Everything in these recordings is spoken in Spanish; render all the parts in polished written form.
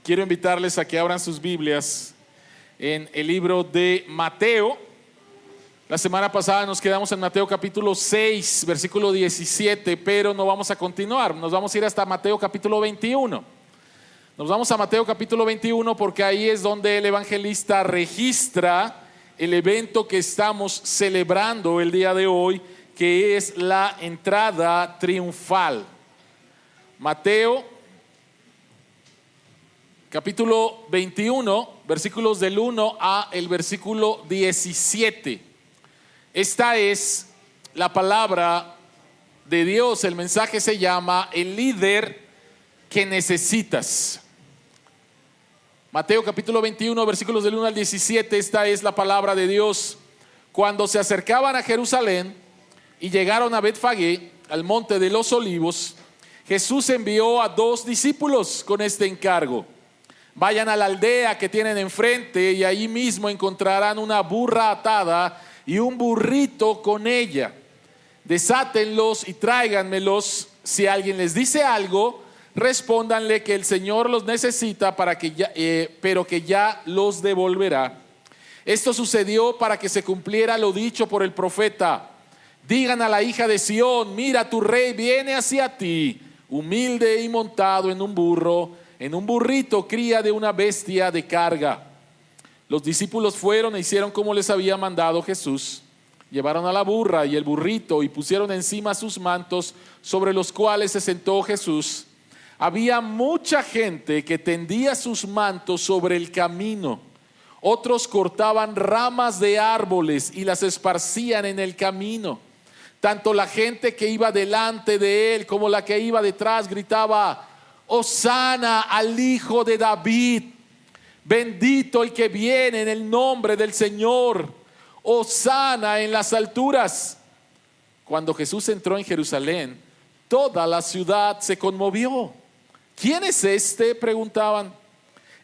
quiero invitarles a que abran sus Biblias en el libro de Mateo. La semana pasada nos quedamos en Mateo capítulo 6, versículo 17, pero no vamos a continuar, nos vamos a ir hasta Mateo capítulo 21. Nos vamos a Mateo capítulo 21 porque ahí es donde el evangelista registra el evento que estamos celebrando el día de hoy, que es la entrada triunfal. Mateo capítulo 21, versículos del 1 a el versículo 17. Esta es la palabra de Dios. El mensaje se llama el líder que necesitas. Mateo capítulo 21, versículos del 1 al 17. Esta es la palabra de Dios. Cuando se acercaban a Jerusalén y llegaron a Betfagé, al monte de los olivos, Jesús envió a 2 discípulos con este encargo: vayan a la aldea que tienen enfrente y allí mismo encontrarán una burra atada y un burrito con ella. Desátenlos y tráiganmelos. Si alguien les dice algo, respóndanle que el Señor los necesita pero que ya los devolverá. Esto sucedió para que se cumpliera lo dicho por el profeta: digan a la hija de Sión, mira, tu rey viene hacia ti, humilde y montado en un burrito, cría de una bestia de carga. Los discípulos fueron e hicieron como les había mandado Jesús. Llevaron a la burra y el burrito y pusieron encima sus mantos, sobre los cuales se sentó Jesús. Había mucha gente que tendía sus mantos sobre el camino. Otros cortaban ramas de árboles y las esparcían en el camino. Tanto la gente que iba delante de él como la que iba detrás gritaba: Hosana al Hijo de David, bendito el que viene en el nombre del Señor, Hosana en las alturas. Cuando Jesús entró en Jerusalén, toda la ciudad se conmovió. ¿Quién es este?, preguntaban.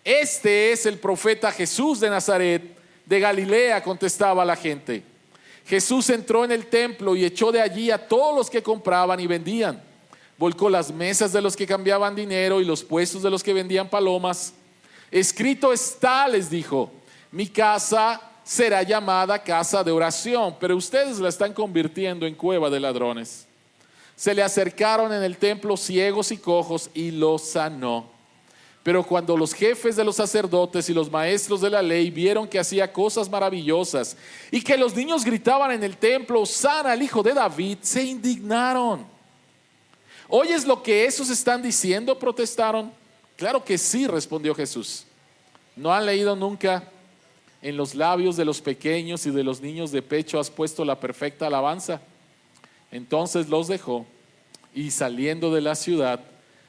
Este es el profeta Jesús de Nazaret, de Galilea, contestaba la gente. Jesús entró en el templo y echó de allí a todos los que compraban y vendían. Volcó las mesas de los que cambiaban dinero y los puestos de los que vendían palomas. Escrito está, les dijo, mi casa será llamada casa de oración, pero ustedes la están convirtiendo en cueva de ladrones. Se le acercaron en el templo ciegos y cojos y los sanó. Pero cuando los jefes de los sacerdotes y los maestros de la ley vieron que hacía cosas maravillosas y que los niños gritaban en el templo, Hosana al Hijo de David, se indignaron. ¿Oyes lo que esos están diciendo?, protestaron. Claro que sí, respondió Jesús. ¿No han leído nunca: en los labios de los pequeños y de los niños de pecho has puesto la perfecta alabanza? Entonces los dejó y saliendo de la ciudad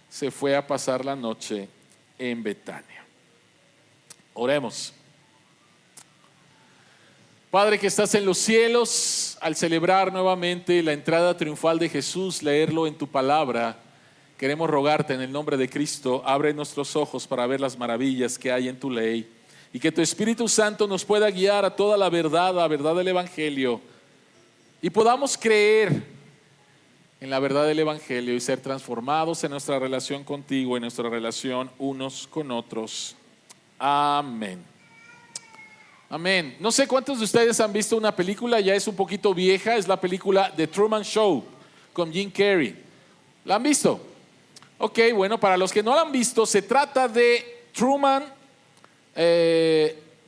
se fue a pasar la noche en Betania. Oremos. Padre que estás en los cielos, al celebrar nuevamente la entrada triunfal de Jesús, leerlo en tu palabra, queremos rogarte en el nombre de Cristo, abre nuestros ojos para ver las maravillas que hay en tu ley y que tu Espíritu Santo nos pueda guiar a toda la verdad del Evangelio, y podamos creer en la verdad del Evangelio y ser transformados en nuestra relación contigo, en nuestra relación unos con otros. Amén. Amén. No sé cuántos de ustedes han visto una película, ya es un poquito vieja, es la película The Truman Show con Jim Carrey. ¿La han visto? Ok, bueno, para los que no la han visto, se trata de Truman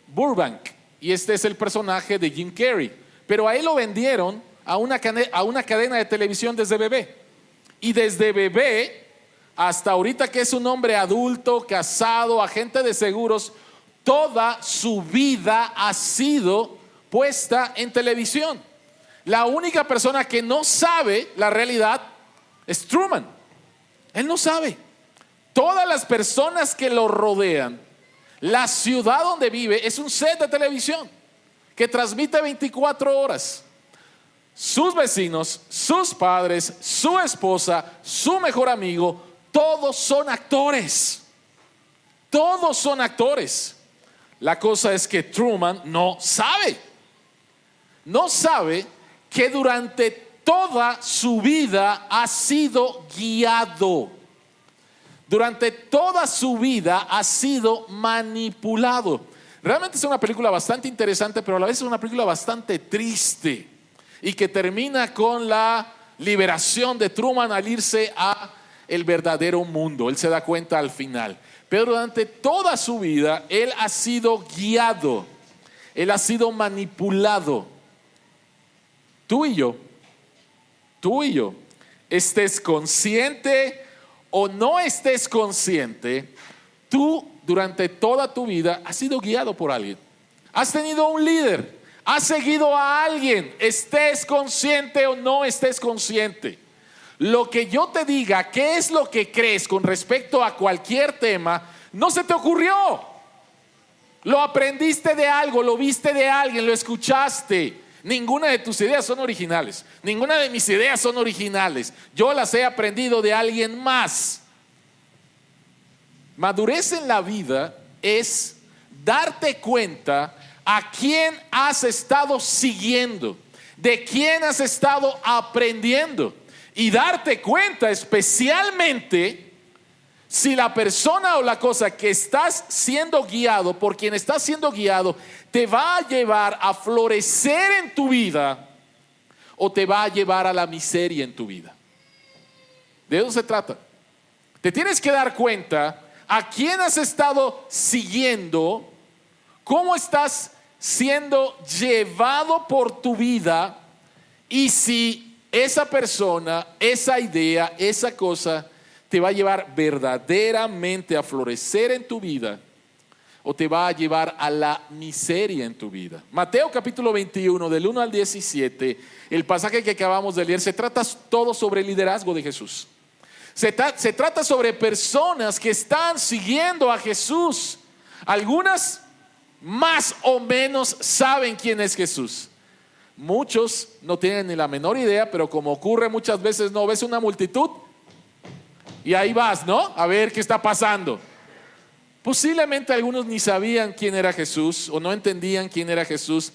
Burbank, y este es el personaje de Jim Carrey, pero a él lo vendieron a una cadena de televisión desde bebé, y desde bebé hasta ahorita que es un hombre adulto, casado, agente de seguros, toda su vida ha sido puesta en televisión. La única persona que no sabe la realidad es Truman. Él no sabe. Todas las personas que lo rodean, la ciudad donde vive es un set de televisión que transmite 24 horas. Sus vecinos, sus padres, su esposa, su mejor amigo, todos son actores. Todos son actores. La cosa es que Truman no sabe que durante toda su vida ha sido guiado. durante toda su vida ha sido manipulado. Realmente es una película bastante interesante, pero a la vez es una película bastante triste y que termina con la liberación de Truman al irse a el verdadero mundo. Él se da cuenta al final. Pero durante toda su vida él ha sido guiado, él ha sido manipulado. Tú y yo, estés consciente o no estés consciente, tú durante toda tu vida has sido guiado por alguien. Has tenido un líder, has seguido a alguien, estés consciente o no estés consciente. Lo que yo te diga, qué es lo que crees con respecto a cualquier tema, no se te ocurrió. Lo aprendiste de algo, lo viste de alguien, lo escuchaste. Ninguna de tus ideas son originales. Ninguna de mis ideas son originales. Yo las he aprendido de alguien más. Madurez en la vida es darte cuenta a quién has estado siguiendo, de quién has estado aprendiendo, y darte cuenta especialmente si la persona o la cosa que estás siendo guiado, por quien estás siendo guiado, te va a llevar a florecer en tu vida o te va a llevar a la miseria en tu vida. De eso se trata. Te tienes que dar cuenta a quién has estado siguiendo, cómo estás siendo llevado por tu vida, y si esa persona, esa idea, esa cosa te va a llevar verdaderamente a florecer en tu vida o te va a llevar a la miseria en tu vida. Mateo capítulo 21 del 1 al 17, el pasaje que acabamos de leer, se trata todo sobre el liderazgo de Jesús. Se trata sobre personas que están siguiendo a Jesús. Algunas más o menos saben quién es Jesús. Muchos no tienen ni la menor idea, pero como ocurre muchas veces, no ves una multitud y ahí vas, ¿no? A ver qué está pasando. Posiblemente algunos ni sabían quién era Jesús o no entendían quién era Jesús,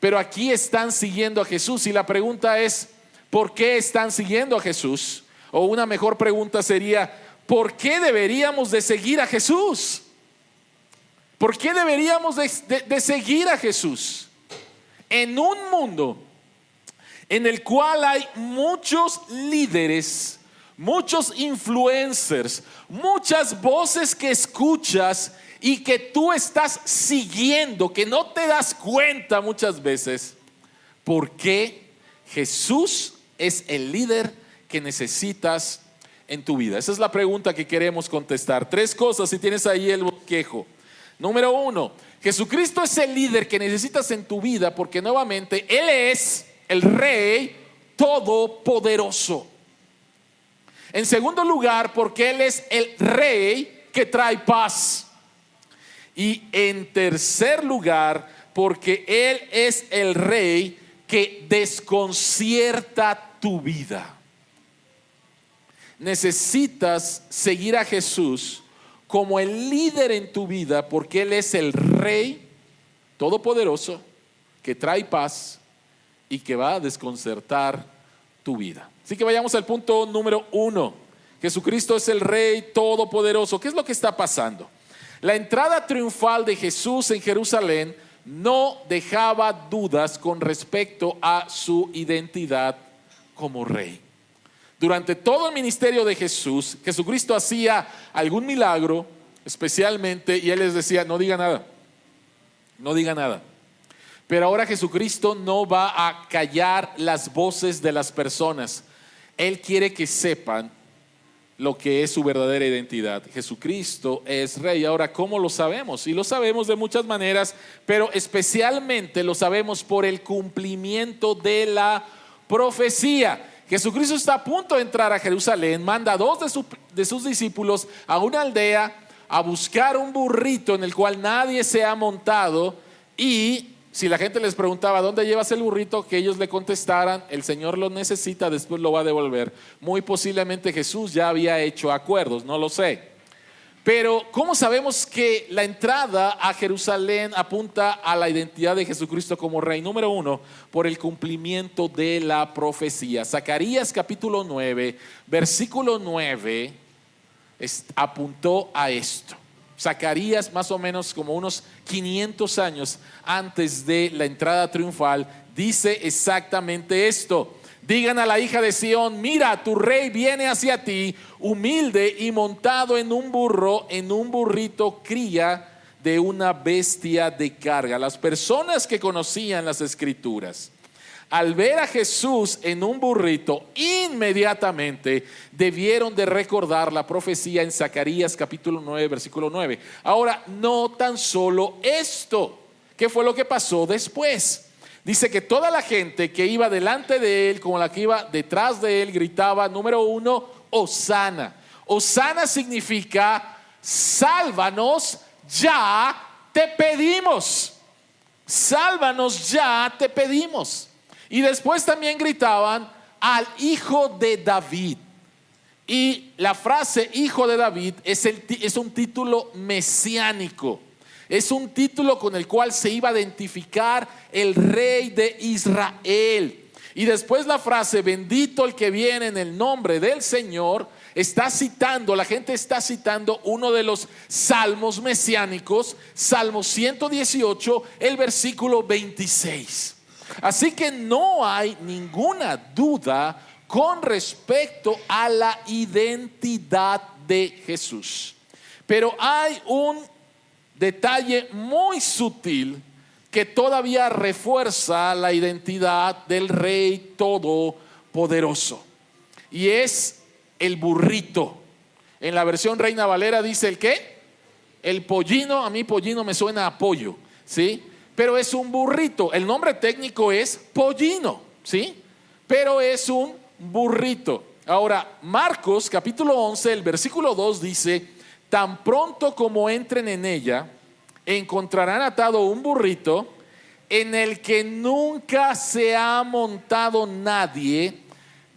pero aquí están siguiendo a Jesús, y la pregunta es, ¿por qué están siguiendo a Jesús? O una mejor pregunta sería, ¿por qué deberíamos de seguir a Jesús? ¿Por qué deberíamos de seguir a Jesús? En un mundo en el cual hay muchos líderes, muchos influencers, muchas voces que escuchas y que tú estás siguiendo, que no te das cuenta muchas veces, ¿por qué Jesús es el líder que necesitas en tu vida? Esa es la pregunta que queremos contestar. 3 cosas si tienes ahí el bosquejo. Número 1, Jesucristo es el líder que necesitas en tu vida porque nuevamente Él es el Rey Todopoderoso. En segundo lugar, porque Él es el Rey que trae paz. Y en tercer lugar, porque Él es el Rey que desconcierta tu vida. Necesitas seguir a Jesús como el líder en tu vida porque Él es el Rey Todopoderoso que trae paz y que va a desconcertar tu vida. Así que vayamos al punto número 1. Jesucristo es el Rey Todopoderoso. ¿Qué es lo que está pasando? La entrada triunfal de Jesús en Jerusalén no dejaba dudas con respecto a su identidad como Rey. Durante todo el ministerio de Jesús, Jesucristo hacía algún milagro especialmente y Él les decía, no diga nada, no diga nada. Pero ahora Jesucristo no va a callar las voces de las personas. Él quiere que sepan lo que es su verdadera identidad. Jesucristo es Rey. Ahora, ¿cómo lo sabemos? Y lo sabemos de muchas maneras, pero especialmente lo sabemos por el cumplimiento de la profecía. Jesucristo está a punto de entrar a Jerusalén, manda a 2 de sus discípulos a una aldea a buscar un burrito en el cual nadie se ha montado, y si la gente les preguntaba ¿dónde llevas el burrito?, que ellos le contestaran, el Señor lo necesita, después lo va a devolver. Muy posiblemente Jesús ya había hecho acuerdos, no lo sé. Pero ¿cómo sabemos que la entrada a Jerusalén apunta a la identidad de Jesucristo como Rey? Número 1, por el cumplimiento de la profecía. Zacarías capítulo 9, versículo 9, apuntó a esto. Zacarías, más o menos como unos 500 años antes de la entrada triunfal, dice exactamente esto: digan a la hija de Sión, mira, tu rey viene hacia ti, humilde y montado en un burro, en un burrito cría de una bestia de carga. Las personas que conocían las escrituras, al ver a Jesús en un burrito, inmediatamente debieron de recordar la profecía en Zacarías capítulo 9, versículo 9. Ahora, no tan solo esto. ¿Qué fue lo que pasó después? Dice que toda la gente que iba delante de él, como la que iba detrás de él, gritaba, número 1, Hosana. Hosana significa, sálvanos, ya te pedimos. Sálvanos, ya te pedimos. Y después también gritaban al hijo de David. Y la frase hijo de David es un título mesiánico. Es un título con el cual se iba a identificar el rey de Israel. Y después la frase bendito el que viene en el nombre del Señor, la gente está citando uno de los salmos mesiánicos, Salmo 118, el versículo 26. Así que no hay ninguna duda con respecto a la identidad de Jesús. Pero hay un detalle muy sutil que todavía refuerza la identidad del Rey Todopoderoso. Y es el burrito. En la versión Reina Valera dice el ¿qué? El pollino. A mí pollino me suena a pollo, ¿sí? Pero es un burrito. El nombre técnico es pollino, ¿sí? Pero es un burrito. Ahora, Marcos capítulo 11, el versículo 2 dice: tan pronto como entren en ella, encontrarán atado un burrito en el que nunca se ha montado nadie.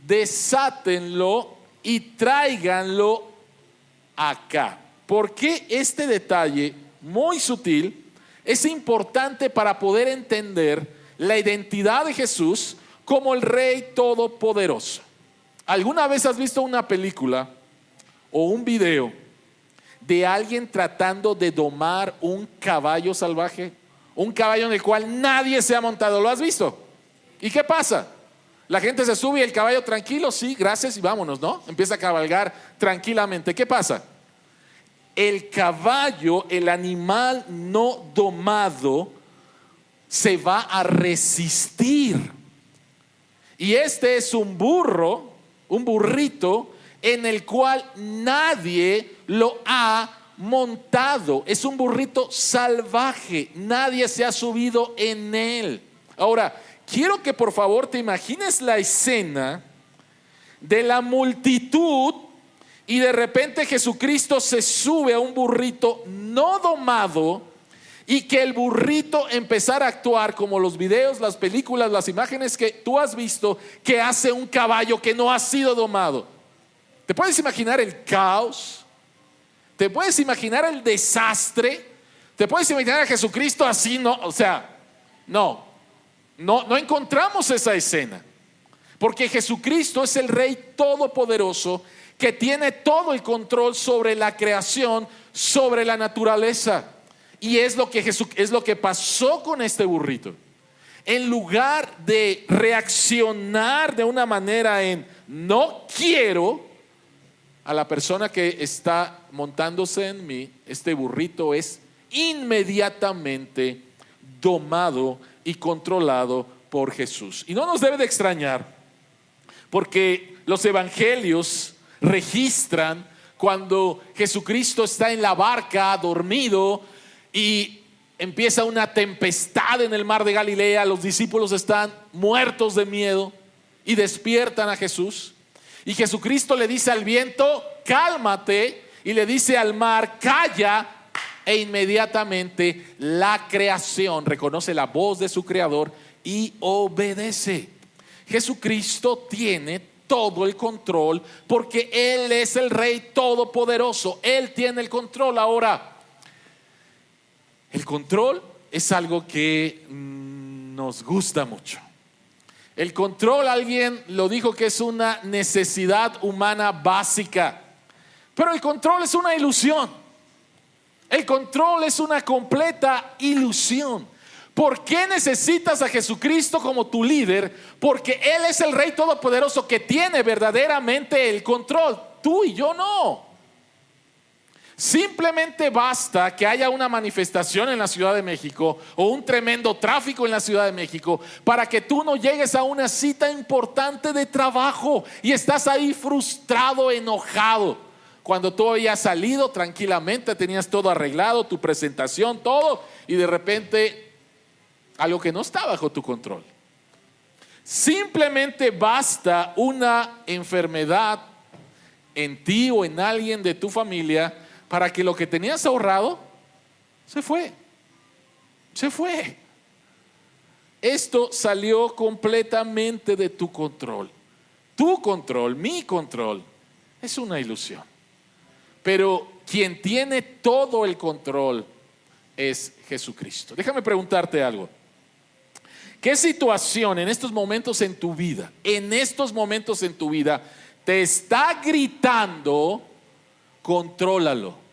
Desátenlo y tráiganlo acá. ¿Por qué este detalle muy sutil es importante para poder entender la identidad de Jesús como el Rey Todopoderoso? ¿Alguna vez has visto una película o un video de alguien tratando de domar un caballo salvaje? Un caballo en el cual nadie se ha montado. ¿Lo has visto? ¿Y qué pasa? La gente se sube y el caballo tranquilo, sí, gracias y vámonos, ¿no? Empieza a cabalgar tranquilamente. ¿Qué pasa? El caballo, el animal no domado, se va a resistir. Y este es un burrito en el cual nadie lo ha montado. Es un burrito salvaje, nadie se ha subido en él. Ahora, quiero que por favor te imagines la escena de la multitud y de repente Jesucristo se sube a un burrito no domado y que el burrito empezara a actuar como los videos, las películas, las imágenes que tú has visto que hace un caballo que no ha sido domado. ¿Te puedes imaginar el caos? ¿Te puedes imaginar el desastre? ¿Te puedes imaginar a Jesucristo así? No, o sea, no encontramos esa escena. Porque Jesucristo es el Rey Todopoderoso que tiene todo el control sobre la creación, sobre la naturaleza. Y es lo que pasó con este burrito. En lugar de reaccionar de una manera en no quiero a la persona que está montándose en mí, este burrito es inmediatamente domado y controlado por Jesús. Y no nos debe de extrañar, porque los evangelios registran cuando Jesucristo está en la barca dormido y empieza una tempestad en el mar de Galilea. Los discípulos están muertos de miedo y despiertan a Jesús. Y Jesucristo le dice al viento, cálmate, y le dice al mar, calla. E inmediatamente la creación reconoce la voz de su creador y obedece. Jesucristo tiene todo el control porque Él es el Rey Todopoderoso. Él tiene el control. Ahora, el control es algo que nos gusta mucho. El control, alguien lo dijo que es una necesidad humana básica. Pero el control es una ilusión. El control es una completa ilusión. ¿Por qué necesitas a Jesucristo como tu líder? Porque Él es el Rey Todopoderoso que tiene verdaderamente el control. Tú y yo no. Simplemente basta que haya una manifestación en la Ciudad de México o un tremendo tráfico en la Ciudad de México para que tú no llegues a una cita importante de trabajo y estás ahí frustrado, enojado, cuando tú habías salido tranquilamente, tenías todo arreglado, tu presentación, todo, y de repente algo que no está bajo tu control. Simplemente basta una enfermedad en ti o en alguien de tu familia para que lo que tenías ahorrado se fue. Esto salió completamente de tu control. Tu control, mi control, es una ilusión. Pero quien tiene todo el control es Jesucristo. Déjame preguntarte algo. ¿Qué situación en estos momentos en tu vida, te está gritando, contrólalo?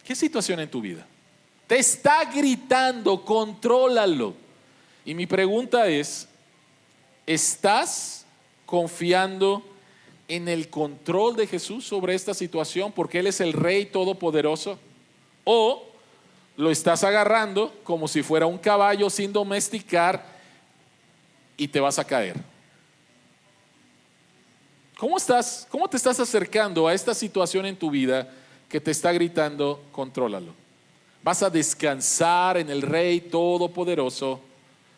¿Qué situación en tu vida te está gritando, contrólalo? Y mi pregunta es, ¿estás confiando en el control de Jesús sobre esta situación porque Él es el Rey Todopoderoso? ¿O lo estás agarrando como si fuera un caballo sin domesticar y te vas a caer? ¿Cómo te estás acercando a esta situación en tu vida que te está gritando, contrólalo? ¿Vas a descansar en el Rey Todopoderoso?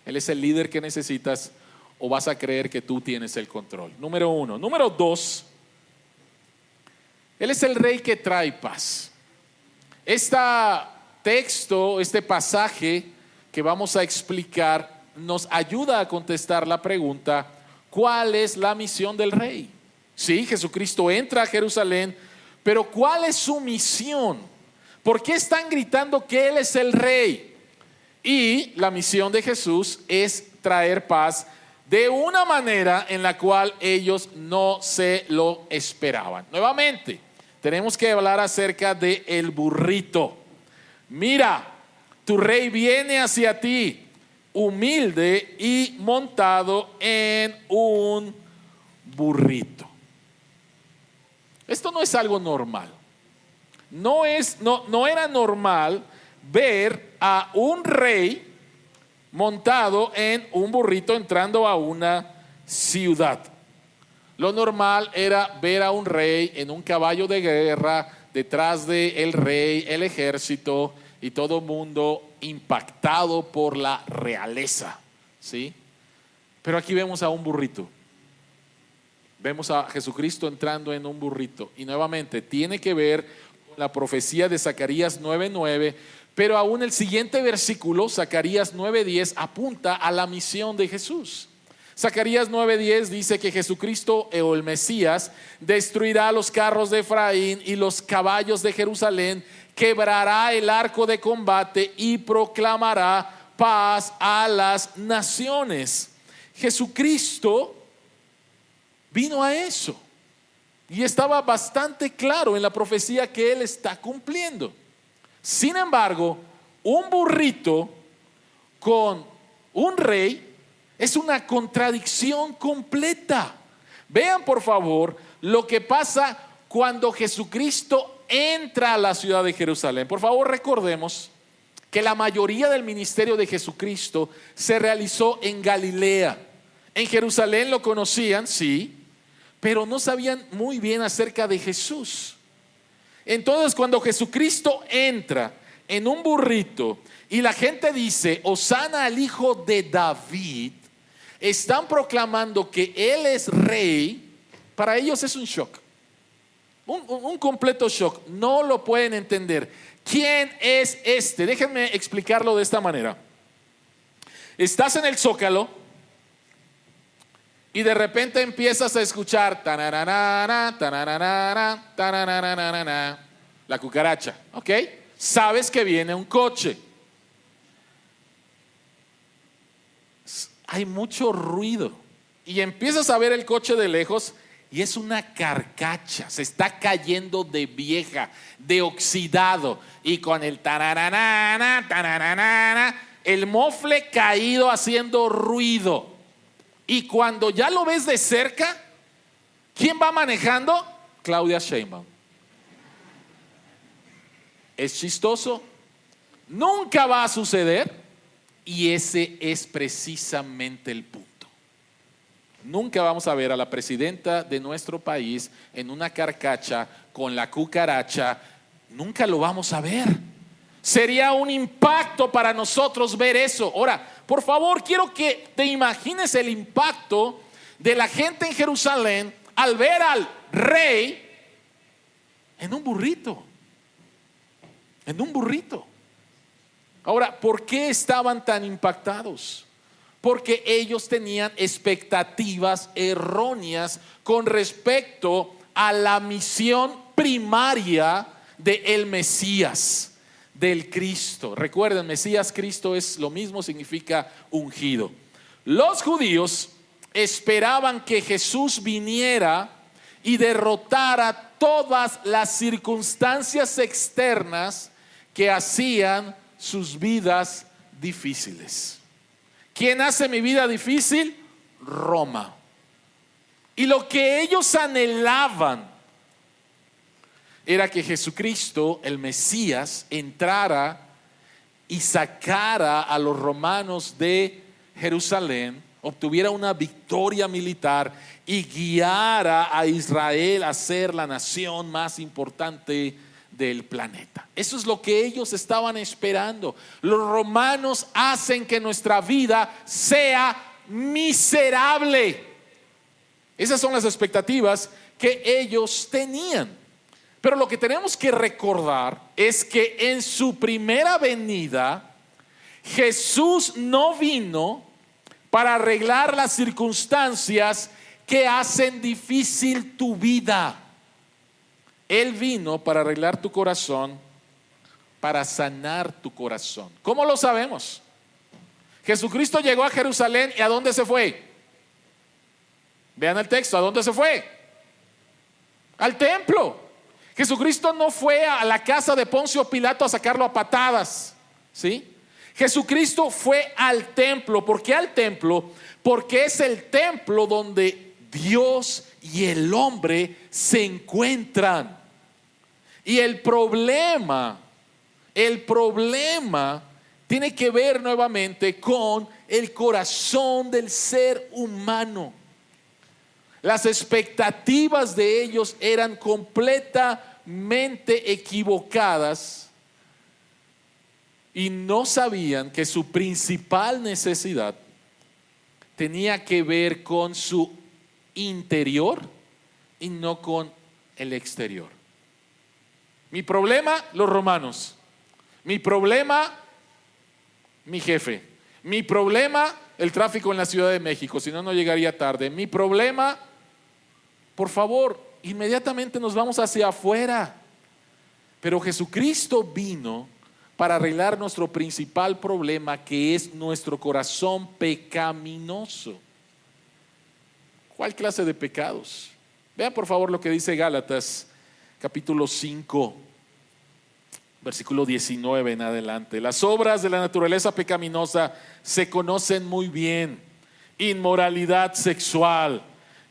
Él es el líder que necesitas. ¿O vas a creer que tú tienes el control? Número 1. Número 2. Él es el Rey que trae paz. Este pasaje que vamos a explicar nos ayuda a contestar la pregunta: ¿cuál es la misión del Rey? Sí, Jesucristo entra a Jerusalén, pero ¿cuál es su misión? ¿Por qué están gritando que Él es el Rey? Y la misión de Jesús es traer paz de una manera en la cual ellos no se lo esperaban. Nuevamente, tenemos que hablar acerca de el burrito. Mira, tu rey viene hacia ti, humilde y montado en un burrito. Esto no es algo normal. No era normal ver a un rey montado en un burrito entrando a una ciudad. Lo normal era ver a un rey en un caballo de guerra, detrás del rey, el ejército y todo el mundo impactado por la realeza, ¿sí? Pero aquí vemos a un burrito. Vemos a Jesucristo entrando en un burrito. Y nuevamente tiene que ver con la profecía de Zacarías 9:9. Pero aún el siguiente versículo, Zacarías 9:10, apunta a la misión de Jesús. Zacarías 9:10 dice que Jesucristo o el Mesías destruirá los carros de Efraín y los caballos de Jerusalén, quebrará el arco de combate y proclamará paz a las naciones. Jesucristo vino a eso y estaba bastante claro en la profecía que Él está cumpliendo. Sin embargo, un burrito con un rey es una contradicción completa. Vean por favor lo que pasa cuando Jesucristo entra a la ciudad de Jerusalén. Por favor, recordemos que la mayoría del ministerio de Jesucristo se realizó en Galilea. En Jerusalén lo conocían, sí, pero no sabían muy bien acerca de Jesús. Entonces, cuando Jesucristo entra en un burrito y la gente dice, Hosana al hijo de David, están proclamando que Él es rey. Para ellos es un shock, un completo shock. No lo pueden entender. ¿Quién es este? Déjenme explicarlo de esta manera. Estás en el Zócalo y de repente empiezas a escuchar tanarana, tanarana, tanarana, la cucaracha, ¿ok? Sabes que viene un coche. Hay mucho ruido y empiezas a ver el coche de lejos y es una carcacha, se está cayendo de vieja, de oxidado, y con el tararana, tararana, el mofle caído haciendo ruido. Y cuando ya lo ves de cerca, ¿quién va manejando? Claudia Sheinbaum. ¿Es chistoso? Nunca va a suceder, y ese es precisamente el punto. Nunca vamos a ver a la presidenta de nuestro país en una carcacha con la cucaracha. Nunca lo vamos a ver. Sería un impacto para nosotros ver eso. Ahora, por favor, quiero que te imagines el impacto de la gente en Jerusalén al ver al rey en un burrito. En un burrito. Ahora, ¿por qué estaban tan impactados? Porque ellos tenían expectativas erróneas con respecto a la misión primaria del Mesías, del Cristo. Recuerden, Mesías, Cristo es lo mismo, significa ungido. Los judíos esperaban que Jesús viniera y derrotara todas las circunstancias externas que hacían sus vidas difíciles. ¿Quién hace mi vida difícil? Roma. Y lo que ellos anhelaban era que Jesucristo, el Mesías, entrara y sacara a los romanos de Jerusalén, obtuviera una victoria militar y guiara a Israel a ser la nación más importante del planeta. Eso es lo que ellos estaban esperando. Los romanos hacen que nuestra vida sea miserable. Esas son las expectativas que ellos tenían. Pero lo que tenemos que recordar es que en su primera venida Jesús no vino para arreglar las circunstancias que hacen difícil tu vida. Él vino para arreglar tu corazón, para sanar tu corazón. ¿Cómo lo sabemos? Jesucristo llegó a Jerusalén, ¿y a dónde se fue? Vean el texto, ¿a dónde se fue? Al templo. Jesucristo no fue a la casa de Poncio Pilato a sacarlo a patadas, ¿sí? Jesucristo fue al templo. ¿Por qué al templo? Porque es el templo donde Dios y el hombre se encuentran. Y el problema tiene que ver nuevamente con el corazón del ser humano. Las expectativas de ellos eran completamente equivocadas y no sabían que su principal necesidad tenía que ver con su interior y no con el exterior. Mi problema, los romanos. Mi problema, mi jefe. Mi problema, el tráfico en la Ciudad de México, si no, no llegaría tarde. Mi problema, por favor, inmediatamente nos vamos hacia afuera. Pero Jesucristo vino para arreglar nuestro principal problema, que es nuestro corazón pecaminoso. ¿Cuál clase de pecados? Vean por favor lo que dice Gálatas capítulo 5, versículo 19 en adelante. Las obras de la naturaleza pecaminosa se conocen muy bien: inmoralidad sexual,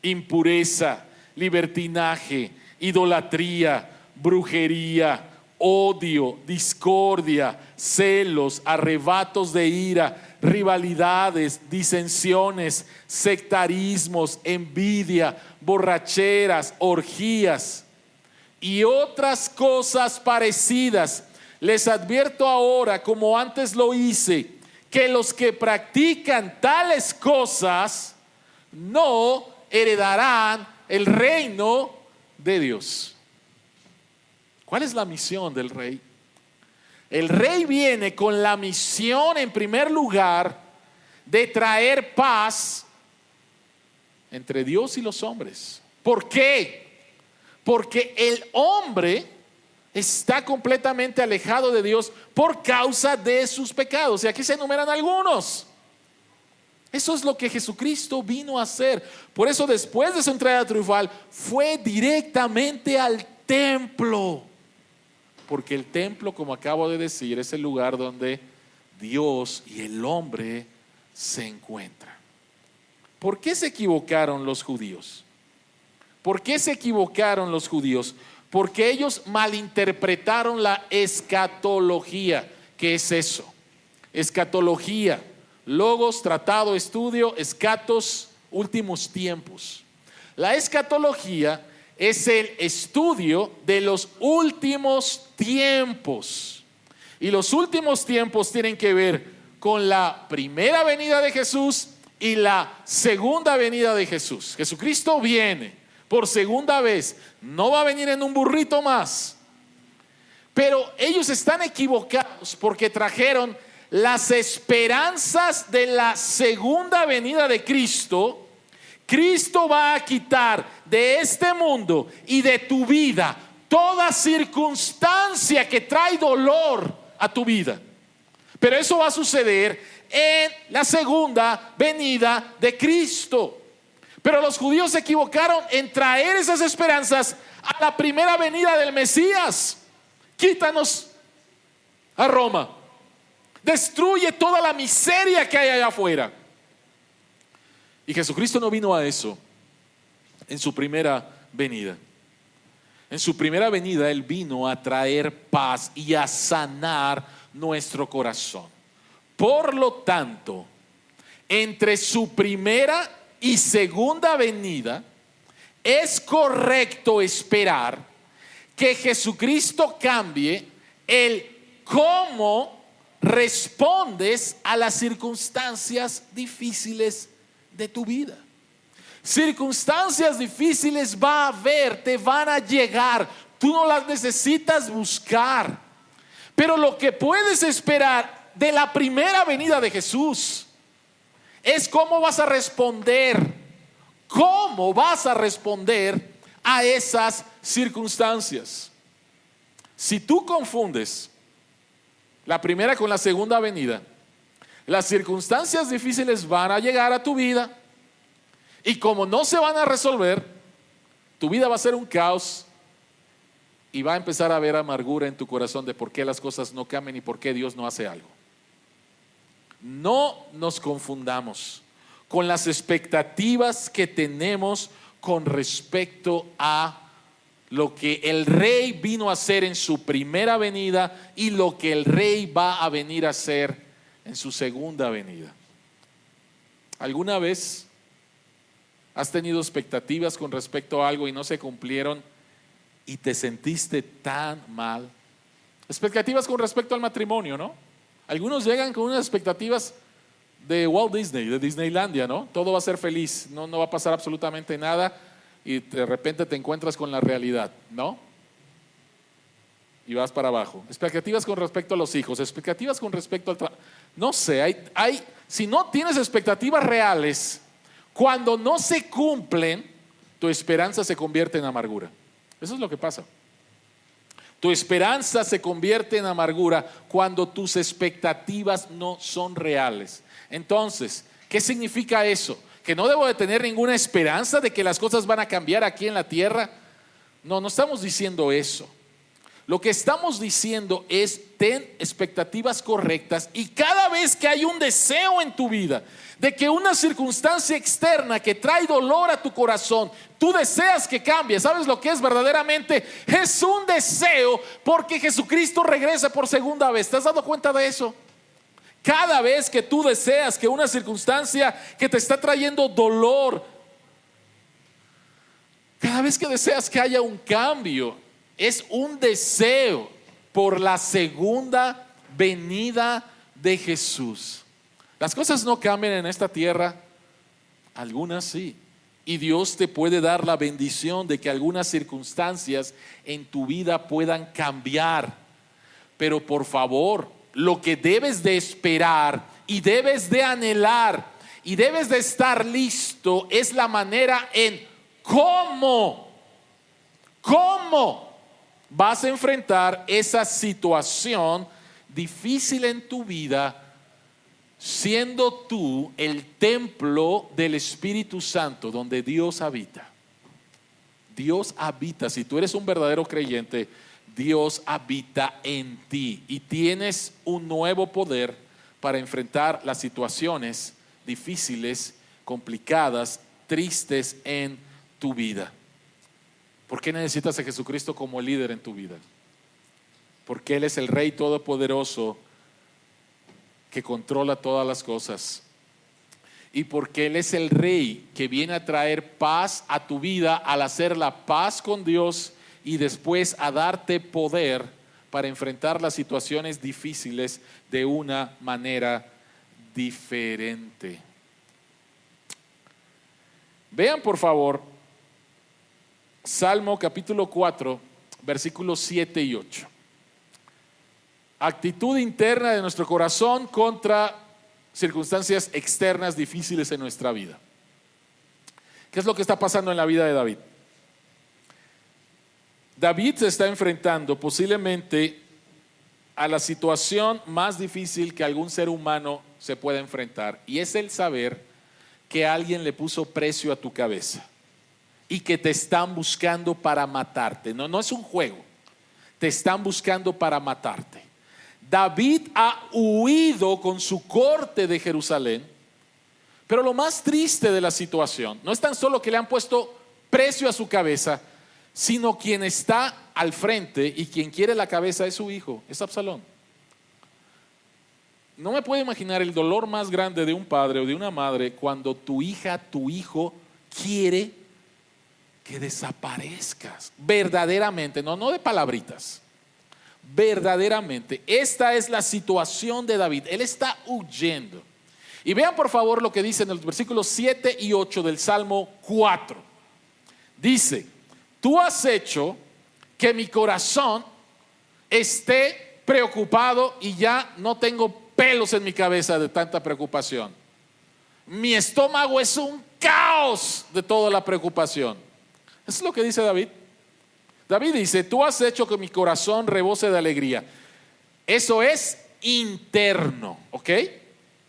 impureza, libertinaje, idolatría, brujería, odio, discordia, celos, arrebatos de ira, rivalidades, disensiones, sectarismos, envidia, borracheras, orgías y otras cosas parecidas. Les advierto ahora, como antes lo hice, que los que practican tales cosas no heredarán el reino de Dios. ¿Cuál es la misión del rey? El rey viene con la misión, en primer lugar, de traer paz entre Dios y los hombres. ¿Por qué? Porque el hombre está completamente alejado de Dios por causa de sus pecados. Y aquí se enumeran algunos: Eso es lo que Jesucristo vino a hacer. Por eso después de su entrada triunfal fue directamente al templo. Porque el templo, como acabo de decir, es el lugar donde Dios y el hombre se encuentran. ¿Por qué se equivocaron los judíos? ¿Por qué se equivocaron los judíos? Porque ellos malinterpretaron la escatología. ¿Qué es eso? Escatología, logos, tratado, estudio, escatos, últimos tiempos. La escatología es el estudio de los últimos tiempos. Y los últimos tiempos tienen que ver con la primera venida de Jesús y la segunda venida de Jesús. Jesucristo viene por segunda vez, no va a venir en un burrito más. Pero ellos están equivocados porque trajeron las esperanzas de la segunda venida de Cristo. Cristo va a quitar de este mundo y de tu vida toda circunstancia que trae dolor a tu vida. Pero eso va a suceder en la segunda venida de Cristo. Pero los judíos se equivocaron en traer esas esperanzas a la primera venida del Mesías. Quítanos a Roma. Destruye toda la miseria que hay allá afuera. Y Jesucristo no vino a eso en su primera venida. En su primera venida Él vino a traer paz y a sanar nuestro corazón. Por lo tanto, entre su primera y segunda venida es correcto esperar que Jesucristo cambie el cómo respondes a las circunstancias difíciles de tu vida. Circunstancias difíciles va a haber, te van a llegar. Tú no las necesitas buscar. Pero lo que puedes esperar de la primera venida de Jesús es cómo vas a responder. ¿Cómo vas a responder a esas circunstancias? Si tú confundes la primera con la segunda venida, las circunstancias difíciles van a llegar a tu vida y como no se van a resolver, tu vida va a ser un caos y va a empezar a haber amargura en tu corazón de por qué las cosas no cambian y por qué Dios no hace algo. No nos confundamos con las expectativas que tenemos con respecto a lo que el rey vino a hacer en su primera venida y lo que el rey va a venir a hacer en su segunda venida. ¿Alguna vez has tenido expectativas con respecto a algo y no se cumplieron y te sentiste tan mal? Expectativas con respecto al matrimonio, ¿no? Algunos llegan con unas expectativas de Walt Disney, de Disneylandia, ¿no? Todo va a ser feliz, no va a pasar absolutamente nada y de repente te encuentras con la realidad, ¿no? Y vas para abajo. Expectativas con respecto a los hijos, expectativas con respecto al trabajo. No sé, si no tienes expectativas reales, cuando no se cumplen, tu esperanza se convierte en amargura. Eso es lo que pasa. Tu esperanza se convierte en amargura cuando tus expectativas no son reales. Entonces, ¿qué significa eso? ¿Que no debo de tener ninguna esperanza de que las cosas van a cambiar aquí en la tierra? No estamos diciendo eso. Lo que estamos diciendo es ten expectativas correctas y cada vez que hay un deseo en tu vida de que una circunstancia externa que trae dolor a tu corazón, tú deseas que cambie. ¿Sabes lo que es verdaderamente? Es un deseo porque Jesucristo regresa por segunda vez. ¿Te has dado cuenta de eso? Cada vez que tú deseas que una circunstancia que te está trayendo dolor, cada vez que deseas que haya un cambio, es un deseo por la segunda venida de Jesús. Las cosas no cambian en esta tierra, algunas sí. Y Dios te puede dar la bendición de que algunas circunstancias en tu vida puedan cambiar. Pero por favor, lo que debes de esperar y debes de anhelar y debes de estar listo es la manera en cómo vas a enfrentar esa situación difícil en tu vida siendo tú el templo del Espíritu Santo donde Dios habita. Dios habita, si tú eres un verdadero creyente, Dios habita en ti y tienes un nuevo poder para enfrentar las situaciones difíciles, complicadas, tristes en tu vida. ¿Por qué necesitas a Jesucristo como líder en tu vida? Porque Él es el Rey Todopoderoso que controla todas las cosas. Y porque Él es el Rey que viene a traer paz a tu vida al hacer la paz con Dios y después a darte poder para enfrentar las situaciones difíciles de una manera diferente. Vean por favor Salmo capítulo 4, versículos 7 y 8. Actitud interna de nuestro corazón contra circunstancias externas difíciles en nuestra vida. ¿Qué es lo que está pasando en la vida de David? David se está enfrentando posiblemente a la situación más difícil que algún ser humano se pueda enfrentar, y es el saber que alguien le puso precio a tu cabeza y que te están buscando para matarte. No es un juego, te están buscando para matarte. David ha huido con su corte de Jerusalén, pero lo más triste de la situación no es tan solo que le han puesto precio a su cabeza, sino quien está al frente y quien quiere la cabeza es su hijo, es Absalón. No me puedo imaginar el dolor más grande de un padre o de una madre cuando tu hija, tu hijo quiere que desaparezcas verdaderamente, no de palabritas. Verdaderamente, esta es la situación de David. Él está huyendo. Y vean por favor lo que dice en los versículos 7 y 8 del Salmo 4. Dice: tú has hecho que mi corazón esté preocupado y ya no tengo pelos en mi cabeza de tanta preocupación. Mi estómago es un caos de toda la preocupación. Eso es lo que dice David. David dice: tú has hecho que mi corazón rebose de alegría. Eso es interno, ¿ok?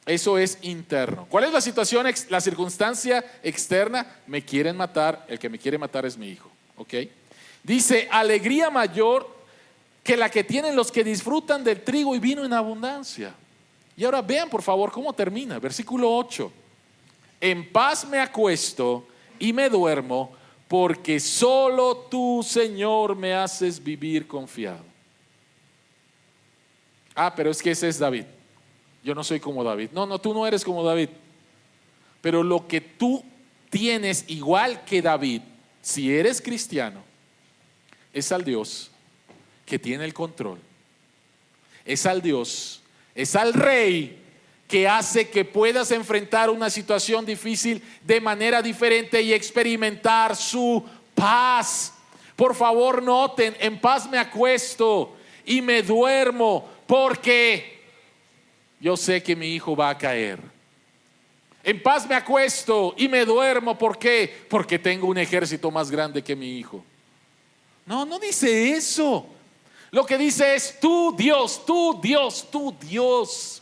Eso es interno. ¿Cuál es la situación, la circunstancia externa? Me quieren matar, el que me quiere matar es mi hijo, ¿ok? Dice: alegría mayor que la que tienen los que disfrutan del trigo y vino en abundancia. Y ahora vean por favor cómo termina, versículo 8. En paz me acuesto y me duermo, porque solo tú, Señor, me haces vivir confiado. Pero es que ese es David. Yo no soy como David. No, tú no eres como David. Pero lo que tú tienes igual que David, si eres cristiano, es al Dios que tiene el control. Es al Dios, es al Rey que hace que puedas enfrentar una situación difícil de manera diferente y experimentar su paz. Por favor, noten: en paz me acuesto y me duermo, porque yo sé que mi hijo va a caer. En paz me acuesto y me duermo, ¿por qué? Porque tengo un ejército más grande que mi hijo. No dice eso. Lo que dice es: tú Dios, tú Dios, tú Dios.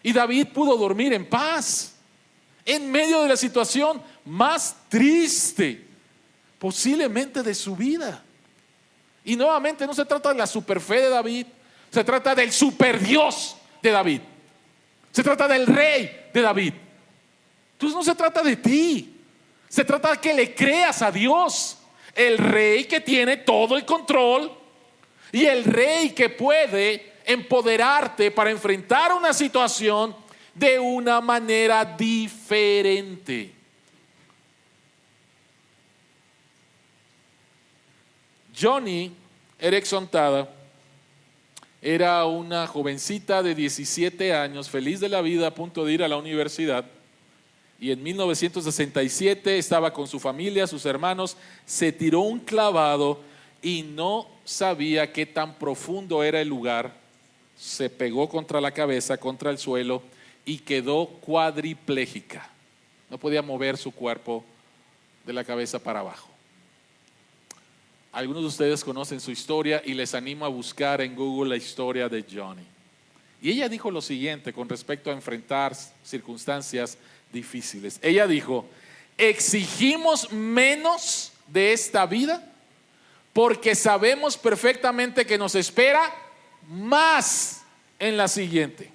Y David pudo dormir en paz en medio de la situación más triste posiblemente de su vida. Y nuevamente no se trata de la superfe de David, se trata del superdios de David, se trata del Rey de David. Entonces no se trata de ti, se trata de que le creas a Dios, el Rey que tiene todo el control y el Rey que puede empoderarte para enfrentar una situación de una manera diferente. Johnny Erickson Tada era una jovencita de 17 años, feliz de la vida, a punto de ir a la universidad. Y en 1967 estaba con su familia, sus hermanos, se tiró un clavado y no sabía qué tan profundo era el lugar. Se pegó contra la cabeza, contra el suelo, y quedó cuadripléjica. No podía mover su cuerpo de la cabeza para abajo. Algunos de ustedes conocen su historia y les animo a buscar en Google la historia de Johnny. Y ella dijo lo siguiente con respecto a enfrentar circunstancias difíciles. Ella dijo: exigimos menos de esta vida porque sabemos perfectamente que nos espera más en la siguiente.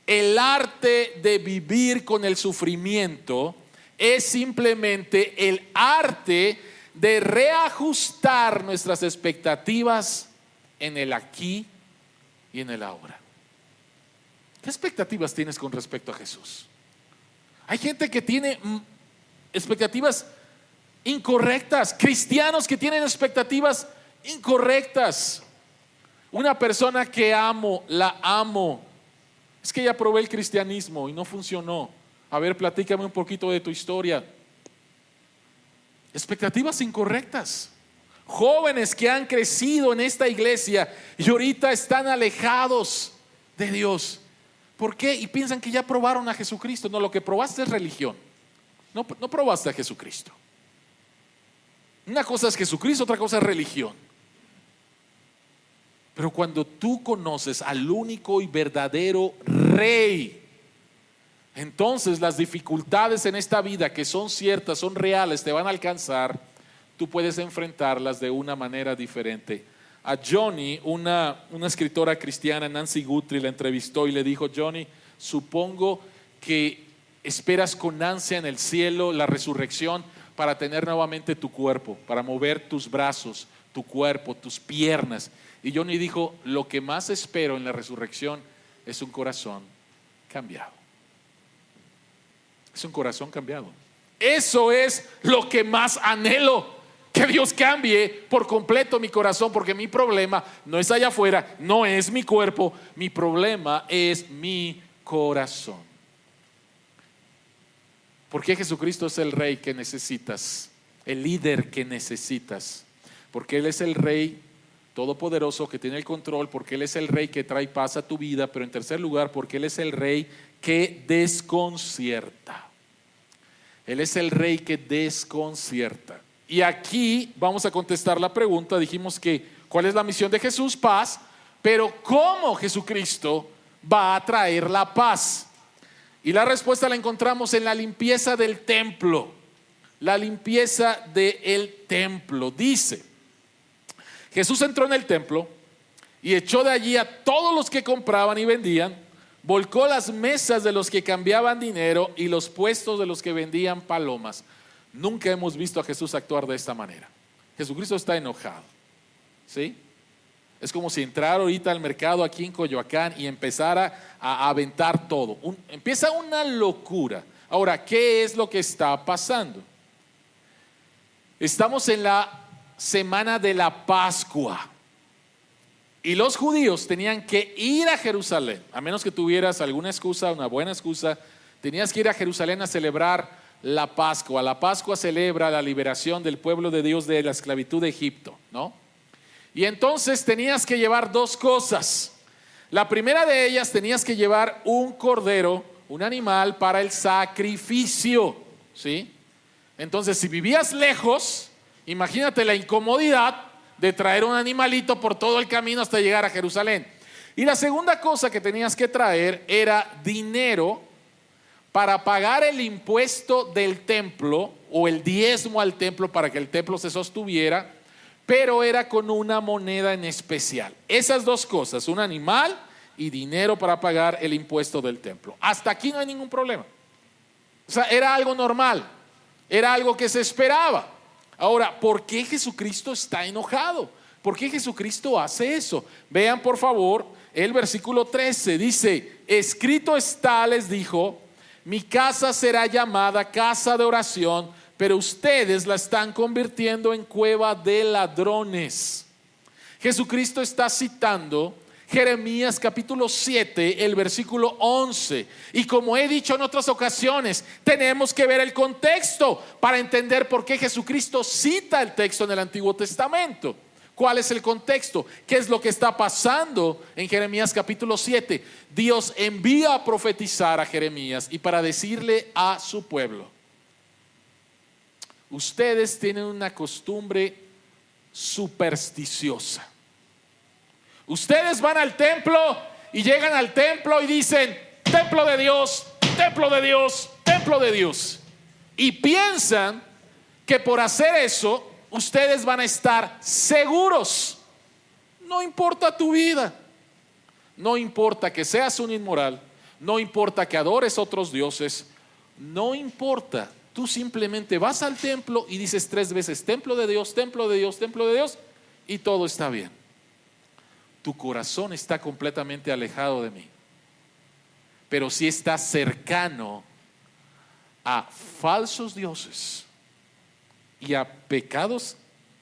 El arte de vivir con el sufrimiento es simplemente el arte de reajustar nuestras expectativas en el aquí y en el ahora. ¿Qué expectativas tienes con respecto a Jesús? Hay gente que tiene expectativas incorrectas, cristianos que tienen expectativas incorrectas. Una persona que amo, la amo. Es que ya probé el cristianismo y no funcionó. A ver, platícame un poquito de tu historia. Expectativas incorrectas. Jóvenes que han crecido en esta iglesia y ahorita están alejados de Dios. ¿Por qué? Y piensan que ya probaron a Jesucristo. No, lo que probaste es religión. No probaste a Jesucristo. Una cosa es Jesucristo, otra cosa es religión. Pero cuando tú conoces al único y verdadero Rey, entonces las dificultades en esta vida, que son ciertas, son reales, te van a alcanzar. Tú puedes enfrentarlas de una manera diferente. A Johnny, una escritora cristiana, Nancy Guthrie, la entrevistó y le dijo: Johnny, supongo que esperas con ansia en el cielo la resurrección para tener nuevamente tu cuerpo, para mover tus brazos, tu cuerpo, tus piernas. Y Johnny dijo: lo que más espero en la resurrección es un corazón cambiado. Es un corazón cambiado. Eso es lo que más anhelo. Que Dios cambie por completo mi corazón, porque mi problema no es allá afuera, no es mi cuerpo, mi problema es mi corazón. Porque Jesucristo es el Rey que necesitas, el líder que necesitas, porque Él es el Rey todopoderoso que tiene el control, porque Él es el Rey que trae paz a tu vida, pero en tercer lugar, porque Él es el Rey que desconcierta. Él es el Rey que desconcierta. Y aquí vamos a contestar la pregunta. Dijimos que ¿cuál es la misión de Jesús? Paz. Pero ¿cómo Jesucristo va a traer la paz? Y la respuesta la encontramos en la limpieza del templo. La limpieza del templo. Dice: Jesús entró en el templo y echó de allí a todos los que compraban y vendían, volcó las mesas de los que cambiaban dinero y los puestos de los que vendían palomas. Nunca hemos visto a Jesús actuar de esta manera. Jesucristo está enojado, ¿sí? Es como si entrara ahorita al mercado aquí en Coyoacán y empezara a aventar todo. Empieza una locura. Ahora, ¿qué es lo que está pasando? Estamos en la semana de la Pascua. Y los judíos tenían que ir a Jerusalén. A menos que tuvieras alguna excusa, una buena excusa, tenías que ir a Jerusalén a celebrar la Pascua. La Pascua celebra la liberación del pueblo de Dios de la esclavitud de Egipto, ¿no? Y entonces tenías que llevar dos cosas. La primera de ellas, tenías que llevar un cordero, un animal para el sacrificio, ¿sí? Entonces, si vivías lejos, imagínate la incomodidad de traer un animalito por todo el camino hasta llegar a Jerusalén. Y la segunda cosa que tenías que traer era dinero para pagar el impuesto del templo o el diezmo al templo para que el templo se sostuviera, pero era con una moneda en especial. Esas dos cosas, un animal y dinero para pagar el impuesto del templo. Hasta aquí no hay ningún problema. O sea, era algo normal, era algo que se esperaba. Ahora, ¿por qué Jesucristo está enojado? ¿Por qué Jesucristo hace eso? Vean por favor el versículo 13, dice: escrito está, les dijo, mi casa será llamada casa de oración, pero ustedes la están convirtiendo en cueva de ladrones. Jesucristo está citando Jeremías capítulo 7, el versículo 11. Y como he dicho en otras ocasiones, tenemos que ver el contexto para entender por qué Jesucristo cita el texto en el Antiguo Testamento. ¿Cuál es el contexto? ¿Qué es lo que está pasando en Jeremías capítulo 7? Dios envía a profetizar a Jeremías y para decirle a su pueblo: ustedes tienen una costumbre supersticiosa. Ustedes van al templo y llegan al templo y dicen: templo de Dios, templo de Dios, templo de Dios. Y piensan que por hacer eso ustedes van a estar seguros. No importa tu vida, no importa que seas un inmoral, no importa que adores otros dioses, no importa. Tú simplemente vas al templo y dices 3 veces: templo de Dios, templo de Dios, templo de Dios, y todo está bien. Tu corazón está completamente alejado de mí. Pero si estás cercano a falsos dioses y a pecados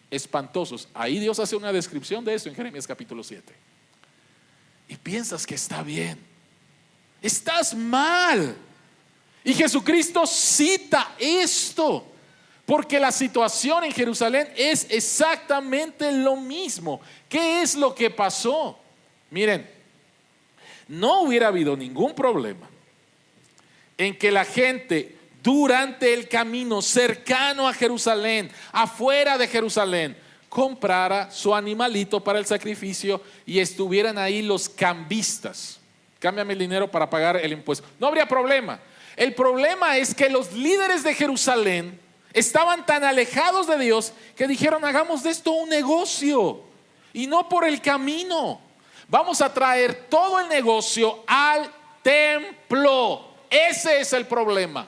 espantosos, ahí Dios hace una descripción de eso en Jeremías capítulo 7. Y piensas que está bien, estás mal. Y Jesucristo cita esto porque la situación en Jerusalén es exactamente lo mismo. ¿Qué es lo que pasó? Miren, no hubiera habido ningún problema en que la gente durante el camino cercano a Jerusalén, afuera de Jerusalén, comprara su animalito para el sacrificio y estuvieran ahí los cambistas. Cámbiame el dinero para pagar el impuesto. No habría problema. El problema es que los líderes de Jerusalén estaban tan alejados de Dios que dijeron: hagamos de esto un negocio y no por el camino. Vamos a traer todo el negocio al templo. Ese es el problema.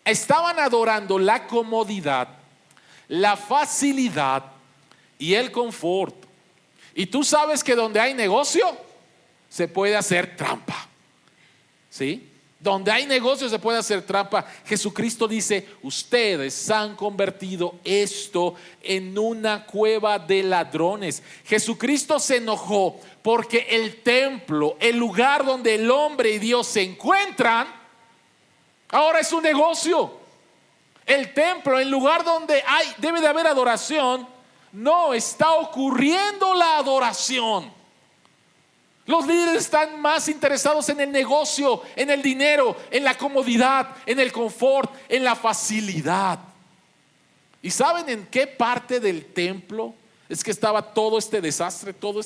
Estaban adorando la comodidad, la facilidad y el confort. Y tú sabes que donde hay negocio se puede hacer trampa. ¿Sí? Donde hay negocio se puede hacer trampa. Jesucristo dice: ustedes han convertido esto en una cueva de ladrones. Jesucristo se enojó porque el templo, el lugar donde el hombre y Dios se encuentran, ahora es un negocio. El templo, el lugar donde debe de haber adoración, no está ocurriendo la adoración. Los líderes están más interesados en el negocio, en el dinero, en la comodidad, en el confort, en la facilidad. ¿Y saben en qué parte del templo es que estaba todo este desastre, todo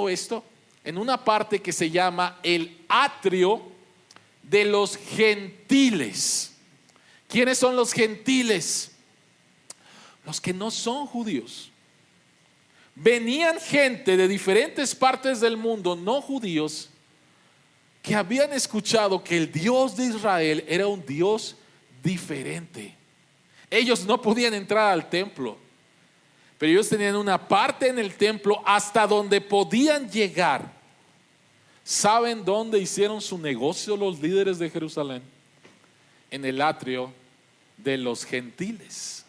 esto? En una parte que se llama el atrio de los gentiles. ¿Quiénes son los gentiles? Los que no son judíos. Venían gente de diferentes partes del mundo, no judíos, que habían escuchado que el Dios de Israel era un Dios diferente. Ellos no podían entrar al templo, pero ellos tenían una parte en el templo hasta donde podían llegar. ¿Saben dónde hicieron su negocio los líderes de Jerusalén? En el atrio de los gentiles.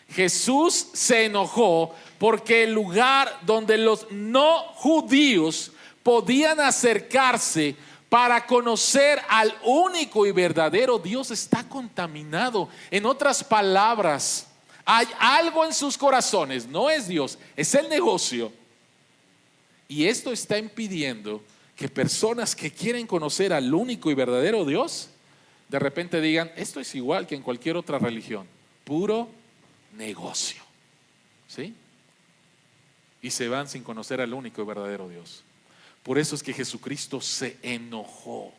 Jesús se enojó porque el lugar donde los no judíos podían acercarse para conocer al único y verdadero Dios está contaminado. En otras palabras, hay algo en sus corazones, no es Dios, es el negocio. Y esto está impidiendo que personas que quieren conocer al único y verdadero Dios, de repente digan: esto es igual que en cualquier otra religión, puro negocio. ¿Sí? Y se van sin conocer al único y verdadero Dios. Por eso es que Jesucristo se enojó.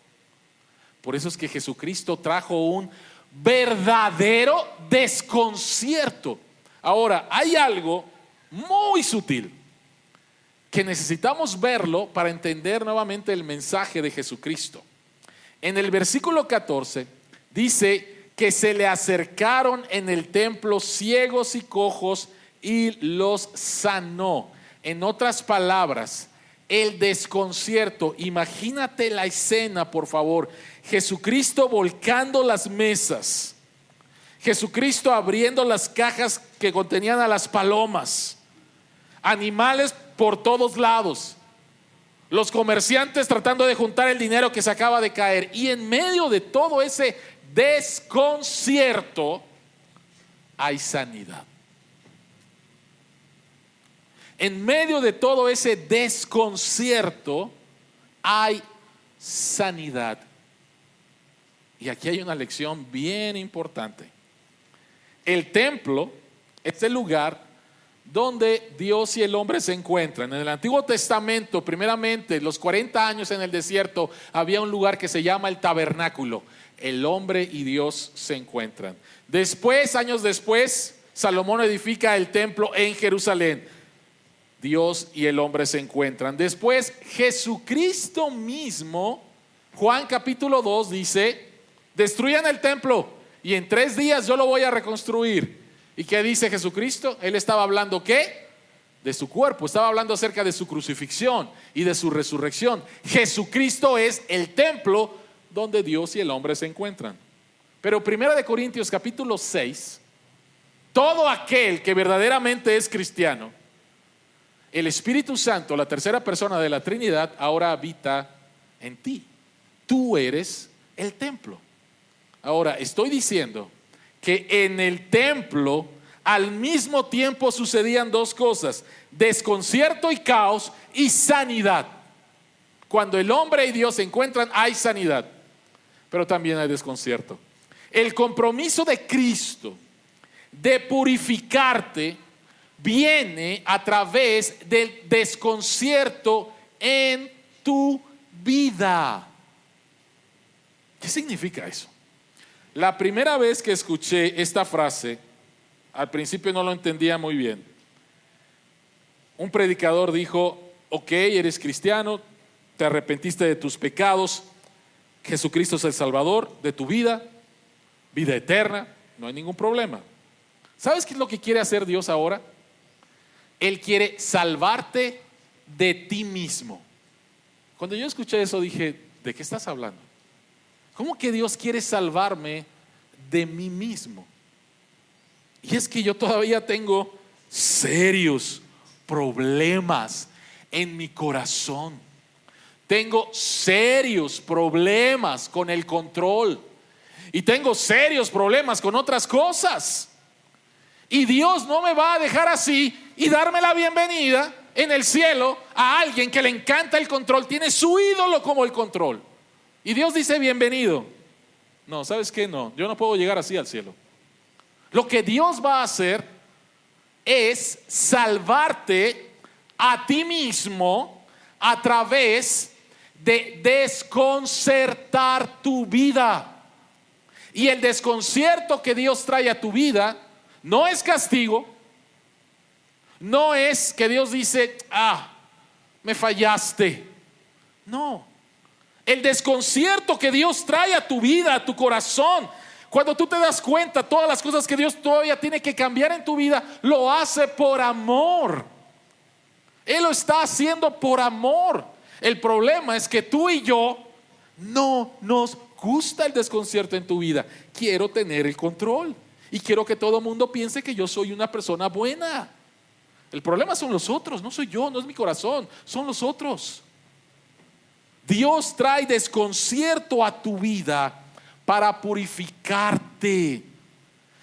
Por eso es que Jesucristo trajo un verdadero desconcierto. Ahora, hay algo muy sutil que necesitamos verlo para entender nuevamente el mensaje de Jesucristo. En el versículo 14 dice que se le acercaron en el templo ciegos y cojos y los sanó. En otras palabras, el desconcierto. Imagínate la escena, por favor. Jesucristo volcando las mesas, Jesucristo abriendo las cajas que contenían a las palomas, animales por todos lados, los comerciantes tratando de juntar el dinero que se acaba de caer. Y en medio de todo ese desconcierto hay sanidad. En medio de todo ese desconcierto hay sanidad. Y aquí hay una lección bien importante. El templo es el lugar donde Dios y el hombre se encuentran. En el Antiguo Testamento, primeramente, los 40 años en el desierto, había un lugar que se llama el tabernáculo. El hombre y Dios se encuentran. Después, años después, Salomón edifica el templo en Jerusalén. Dios y el hombre se encuentran. Después, Jesucristo mismo, Juan capítulo 2 dice: destruyan el templo y en 3 días yo lo voy a reconstruir. ¿Y qué dice Jesucristo? Él estaba hablando ¿qué? De su cuerpo, estaba hablando acerca de su crucifixión y de su resurrección. Jesucristo es el templo donde Dios y el hombre se encuentran. Pero 1 Corintios capítulo 6, todo aquel que verdaderamente es cristiano, el Espíritu Santo, la tercera persona de la Trinidad, ahora habita en ti. Tú eres el templo. Ahora, estoy diciendo que en el templo al mismo tiempo sucedían 2 cosas: desconcierto y caos, y sanidad. Cuando el hombre y Dios se encuentran, hay sanidad, pero también hay desconcierto. El compromiso de Cristo de purificarte viene a través del desconcierto en tu vida. ¿Qué significa eso? La primera vez que escuché esta frase, al principio no lo entendía muy bien. Un predicador dijo: ok, eres cristiano, te arrepentiste de tus pecados, Jesucristo es el Salvador de tu vida, vida eterna, no hay ningún problema. ¿Sabes qué es lo que quiere hacer Dios ahora? Él quiere salvarte de ti mismo. Cuando yo escuché eso dije: ¿de qué estás hablando? ¿Cómo que Dios quiere salvarme de mí mismo? Y es que yo todavía tengo serios problemas en mi corazón. Tengo serios problemas con el control. Y tengo serios problemas con otras cosas. Y Dios no me va a dejar así y darme la bienvenida en el cielo a alguien que le encanta el control, tiene su ídolo como el control. Y Dios dice: bienvenido. No, ¿sabes qué? No, yo no puedo llegar así al cielo. Lo que Dios va a hacer es salvarte a ti mismo a través de desconcertar tu vida. Y el desconcierto que Dios trae a tu vida no es castigo, no es que Dios dice: me fallaste. No, el desconcierto que Dios trae a tu vida, a tu corazón, cuando tú te das cuenta todas las cosas que Dios todavía tiene que cambiar en tu vida, lo hace por amor. Él lo está haciendo por amor. El problema es que tú y yo no nos gusta el desconcierto en tu vida. Quiero tener el control y quiero que todo el mundo piense que yo soy una persona buena. El problema son los otros, no soy yo, no es mi corazón, son los otros. Dios trae desconcierto a tu vida para purificarte.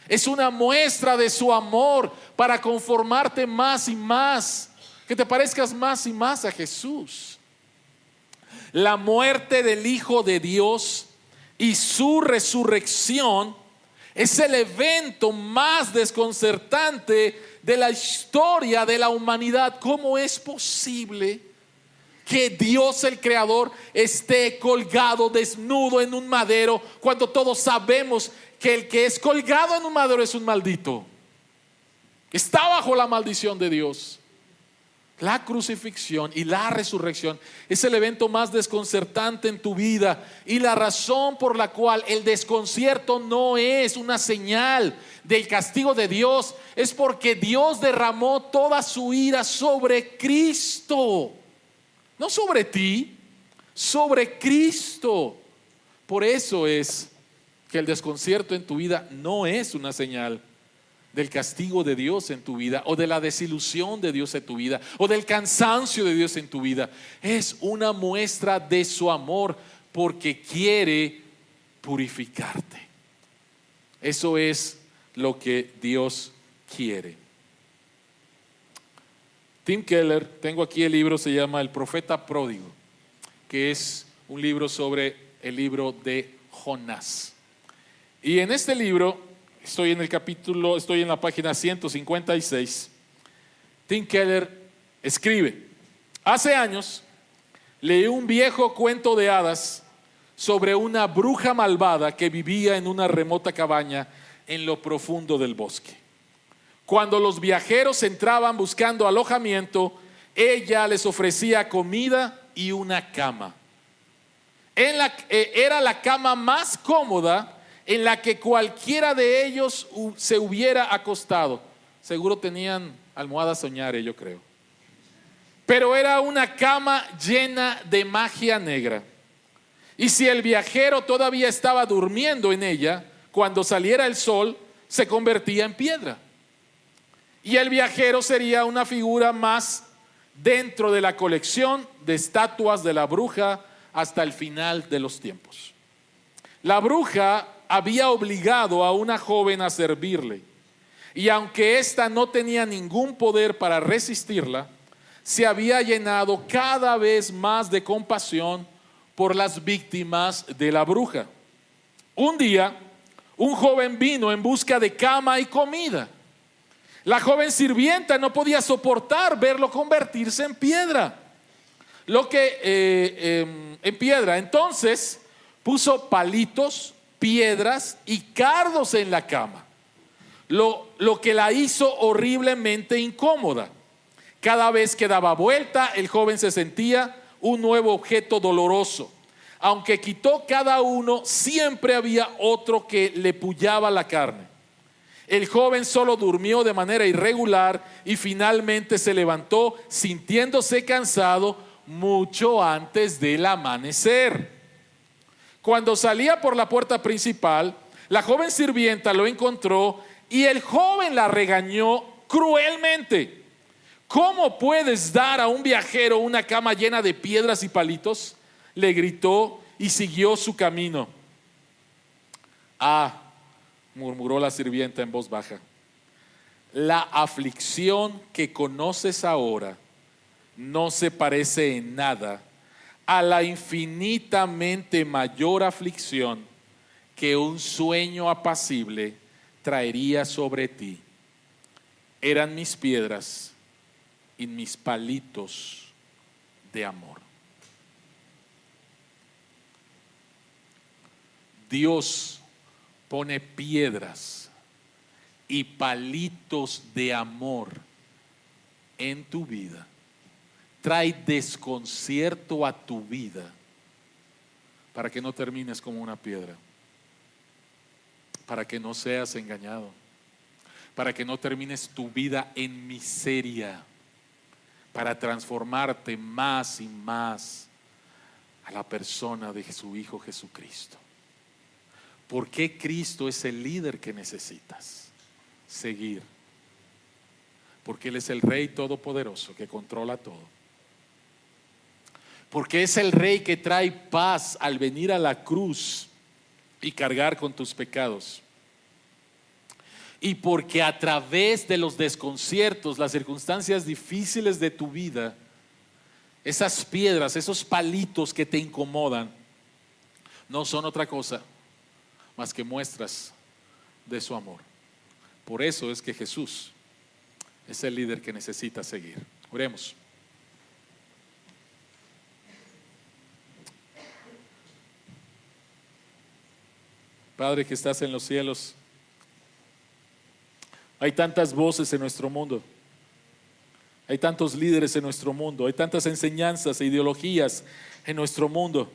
Es una muestra de su amor para conformarte más y más, que te parezcas más y más a Jesús. La muerte del Hijo de Dios y su resurrección es el evento más desconcertante de la historia de la humanidad. ¿Cómo es posible que Dios el Creador esté colgado desnudo en un madero cuando todos sabemos que el que es colgado en un madero es un maldito? Está bajo la maldición de Dios. La crucifixión y la resurrección es el evento más desconcertante en tu vida, y la razón por la cual el desconcierto no es una señal del castigo de Dios es porque Dios derramó toda su ira sobre Cristo, no sobre ti, sobre Cristo. Por eso es que el desconcierto en tu vida no es una señal del castigo de Dios en tu vida, o de la desilusión de Dios en tu vida, o del cansancio de Dios en tu vida. Es una muestra de su amor, porque quiere purificarte. Eso es lo que Dios quiere. Tim Keller, tengo aquí el libro, se llama El Profeta Pródigo, que es un libro sobre el libro de Jonás. Y en este libro estoy en la página 156. Tim Keller escribe: hace años leí un viejo cuento de hadas sobre una bruja malvada que vivía en una remota cabaña en lo profundo del bosque. Cuando los viajeros entraban buscando alojamiento, ella les ofrecía comida y una cama. Era la cama más cómoda en la que cualquiera de ellos se hubiera acostado. Seguro tenían almohadas soñare, yo creo. Pero era una cama llena de magia negra. Y si el viajero todavía estaba durmiendo en ella, cuando saliera el sol, se convertía en piedra. Y el viajero sería una figura más dentro de la colección de estatuas de la bruja hasta el final de los tiempos. La bruja había obligado a una joven a servirle, y aunque ésta no tenía ningún poder para resistirla, se había llenado cada vez más de compasión por las víctimas de la bruja. Un día, un joven vino en busca de cama y comida. La joven sirvienta no podía soportar verlo convertirse en piedra. En piedra. Entonces puso palitos, piedras y cardos en la cama, lo que la hizo horriblemente incómoda. Cada vez que daba vuelta, el joven se sentía un nuevo objeto doloroso. Aunque quitó cada uno, siempre había otro que le pullaba la carne. El joven solo durmió de manera irregular y finalmente se levantó sintiéndose cansado mucho antes del amanecer. Cuando salía por la puerta principal, la joven sirvienta lo encontró y el joven la regañó cruelmente. ¿Cómo puedes dar a un viajero una cama llena de piedras y palitos?, le gritó, y siguió su camino. Murmuró la sirvienta en voz baja, la aflicción que conoces ahora no se parece en nada a la infinitamente mayor aflicción que un sueño apacible traería sobre ti. Eran mis piedras y mis palitos de amor. Dios pone piedras y palitos de amor en tu vida. Trae desconcierto a tu vida para que no termines como una piedra, para que no seas engañado, para que no termines tu vida en miseria, para transformarte más y más a la persona de su Hijo Jesucristo. ¿Por qué Cristo es el líder que necesitas seguir? Porque Él es el Rey Todopoderoso que controla todo. Porque es el Rey que trae paz al venir a la cruz y cargar con tus pecados. Y porque a través de los desconciertos, las circunstancias difíciles de tu vida, esas piedras, esos palitos que te incomodan, no son otra cosa más que muestras de su amor. Por eso es que Jesús es el líder que necesita seguir. Oremos. Padre que estás en los cielos, hay tantas voces en nuestro mundo, hay tantos líderes en nuestro mundo, hay tantas enseñanzas e ideologías en nuestro mundo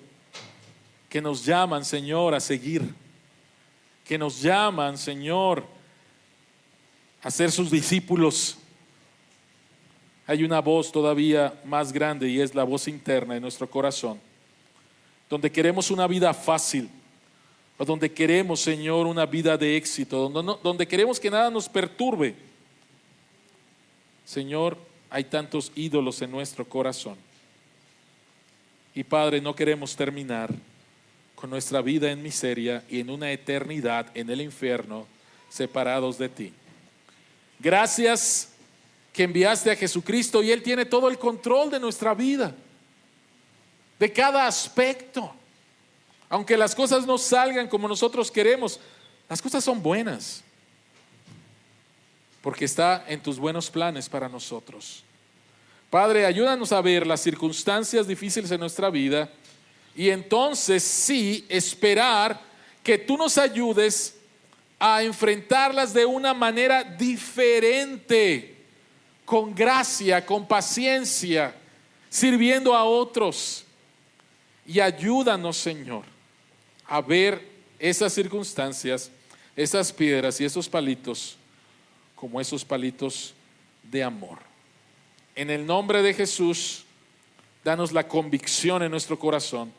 que nos llaman, Señor, a seguir, que nos llaman, Señor, a ser sus discípulos. Hay una voz todavía más grande y es la voz interna de nuestro corazón, donde queremos una vida fácil, o donde queremos, Señor, una vida de éxito, donde queremos que nada nos perturbe. Señor, hay tantos ídolos en nuestro corazón. Y Padre, no queremos terminar con nuestra vida en miseria y en una eternidad en el infierno, separados de ti. Gracias que enviaste a Jesucristo y Él tiene todo el control de nuestra vida, de cada aspecto. Aunque las cosas no salgan como nosotros queremos, las cosas son buenas. porque está en tus buenos planes para nosotros. Padre, ayúdanos a ver las circunstancias difíciles en nuestra vida y entonces sí esperar que tú nos ayudes a enfrentarlas de una manera diferente, con gracia, con paciencia, sirviendo a otros. Y ayúdanos, Señor, a ver esas circunstancias, esas piedras y esos palitos como esos palitos de amor. En el nombre de Jesús, danos la convicción en nuestro corazón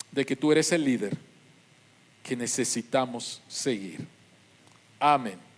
de que tú eres el líder que necesitamos seguir. Amén.